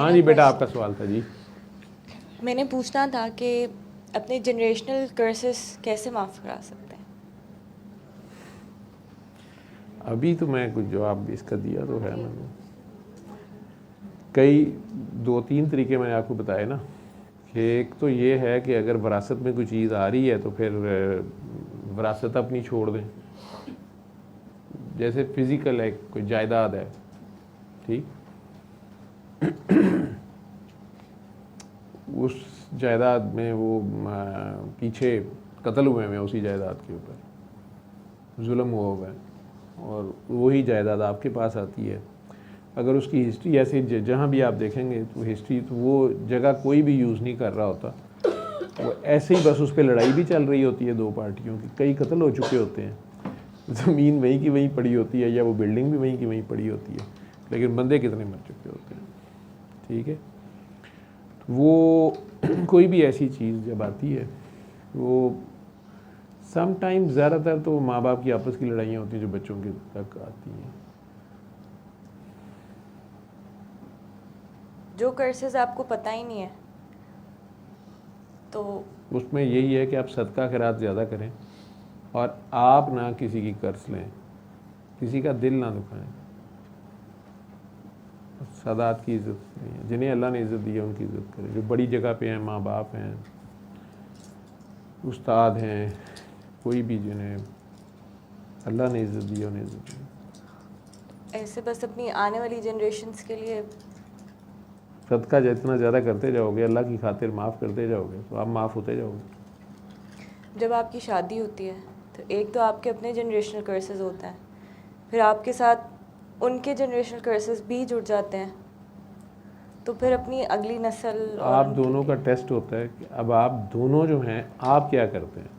हाँ जी बेटा, आपका सवाल था जी। मैंने पूछना था कि अपने जनरेशनल कर्सेस कैसे माफ़ करा सकते हैं। अभी तो मैं कुछ जवाब इसका दिया तो है मैंने। कई 2-3 तरीके मैंने आपको बताए ना, कि एक तो ये है कि अगर विरासत में कोई चीज़ आ रही है तो फिर विरासत अपनी छोड़ दें। जैसे फिज़िकल है, कोई जायदाद है, ठीक, उस जायदाद में वो पीछे कत्ल हुए हैं उसी जायदाद के ऊपर, जुल्म हुआ हुआ है, और वही जायदाद आपके पास आती है। अगर उसकी हिस्ट्री ऐसे जहाँ भी आप देखेंगे तो हिस्ट्री, तो वो जगह कोई भी यूज़ नहीं कर रहा होता, वो ऐसे ही बस उस पर लड़ाई भी चल रही होती है दो पार्टियों की, कई कत्ल हो चुके होते हैं, ज़मीन वहीं की वहीं पड़ी होती है, या वो बिल्डिंग भी वहीं की वहीं पड़ी होती है, लेकिन बंदे कितने मर चुके होते हैं। ठीक है, वो कोई भी ऐसी चीज़ जब आती है, वो समटाइम, ज़्यादातर तो माँ बाप की आपस की लड़ाइयाँ होती हैं जो बच्चों के तक आती हैं। जो कर्सेस आपको पता ही नहीं है तो उसमें यही है कि आप सदका खैरात ज़्यादा करें, और आप ना किसी की कर्ज लें, किसी का दिल ना दुखाएं। सादात की इज़्ज़त नहीं है, जिन्हें अल्लाह ने इज़्ज़त दी है उनकी इज़्ज़त करें। जो बड़ी जगह पे हैं, माँ बाप हैं, उस्ताद हैं, कोई भी जिन्हें अल्लाह ने इज़्ज़त दी है उन्हें इज़्ज़त दी। ऐसे बस अपनी आने वाली जनरेशन्स के लिए सदका जितना ज़्यादा करते जाओगे, अल्लाह की खातिर माफ़ करते जाओगे, तो आप माफ़ होते जाओगे। जब आपकी शादी होती है तो एक तो आपके अपने जनरेशनल कर्सेस होते हैं, फिर आपके साथ उनके जनरेशनल कर्सेस भी जुड़ जाते हैं, तो फिर अपनी अगली नस्ल और आप दोनों का टेस्ट होता है कि अब आप दोनों जो हैं आप क्या करते हैं।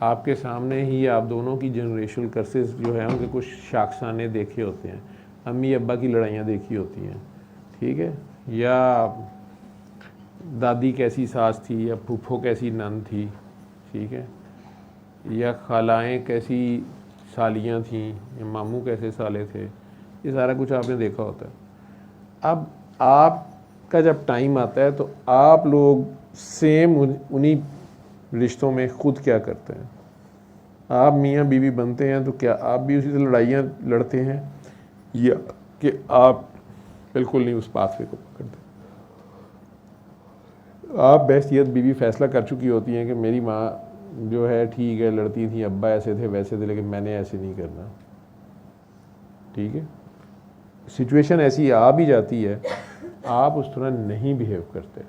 आपके सामने ही आप दोनों की जनरेशनल कर्सेस जो है उनके कुछ शाखसाने देखे होते हैं, अम्मी अब्बा की लड़ाइयाँ देखी होती हैं, ठीक है, या दादी कैसी सास थी, या फूफो कैसी नन थी, ठीक है, या खालाएँ कैसी सालियाँ थीं, या मामू कैसे साले थे, ये सारा कुछ आपने देखा होता है। अब आपका जब टाइम आता है तो आप लोग सेम उन्हीं रिश्तों में खुद क्या करते हैं। आप मियाँ बीवी बनते हैं तो क्या आप भी उसी से लड़ाइयाँ लड़ते हैं, या कि आप बिल्कुल नहीं उस पाथवे को पकड़ते। आप बहसियत बीवी फैसला कर चुकी होती हैं कि मेरी माँ जो है ठीक है, लड़ती थी, अब्बा ऐसे थे वैसे थे, लेकिन मैंने ऐसे नहीं करना। ठीक है, सिचुएशन ऐसी आ भी जाती है, आप उस तरह नहीं बिहेव करते।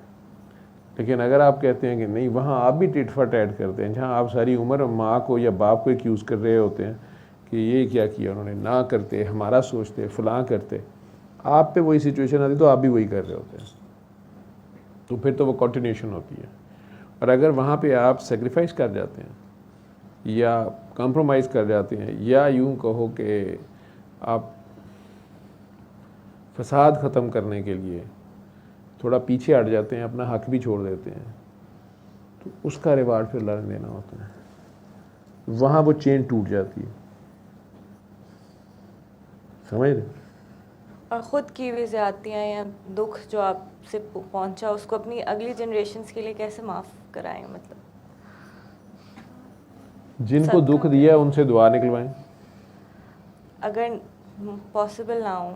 लेकिन अगर आप कहते हैं कि नहीं, वहाँ आप भी टिट फॉर टैट करते हैं, जहाँ आप सारी उम्र माँ को या बाप को एक्यूज़ कर रहे होते हैं कि ये क्या किया उन्होंने, ना करते, हमारा सोचते, फलां करते, आप पे वही सिचुएशन आती तो आप भी वही कर रहे होते हैं, तो फिर तो वो कंटिन्यूशन होती है। और अगर वहाँ पे आप सेक्रीफाइस कर जाते हैं या कॉम्प्रोमाइज़ कर जाते हैं, या यूँ कहो कि आप फसाद ख़त्म करने के लिए थोड़ा पीछे हट जाते हैं, अपना हक भी छोड़ देते हैं, तो उसका रिवार्ड फिर अल्लाह ने देना होता है। वहाँ वो चेन टूट जाती है, समझ रहे। और ख़ुद की हुई ज़्यादतियाँ या दुख जो आपसे पहुंचा उसको अपनी अगली जनरेशन्स के लिए कैसे माफ़ कराएं, मतलब जिनको दुख दिया उनसे दुआ निकलवाएं। अगर पॉसिबल ना हो,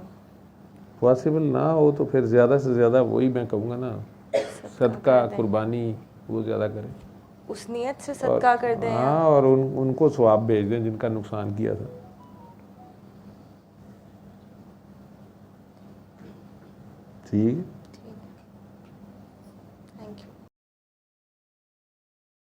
पॉसिबल ना हो तो फिर ज़्यादा से ज़्यादा वही मैं कहूँगा ना, सदका कुर्बानी वो ज़्यादा करें, उस नीयत से सदका कर दें। हाँ, और उनको सवाब भेज दें जिनका नुकसान किया था। ठीक है।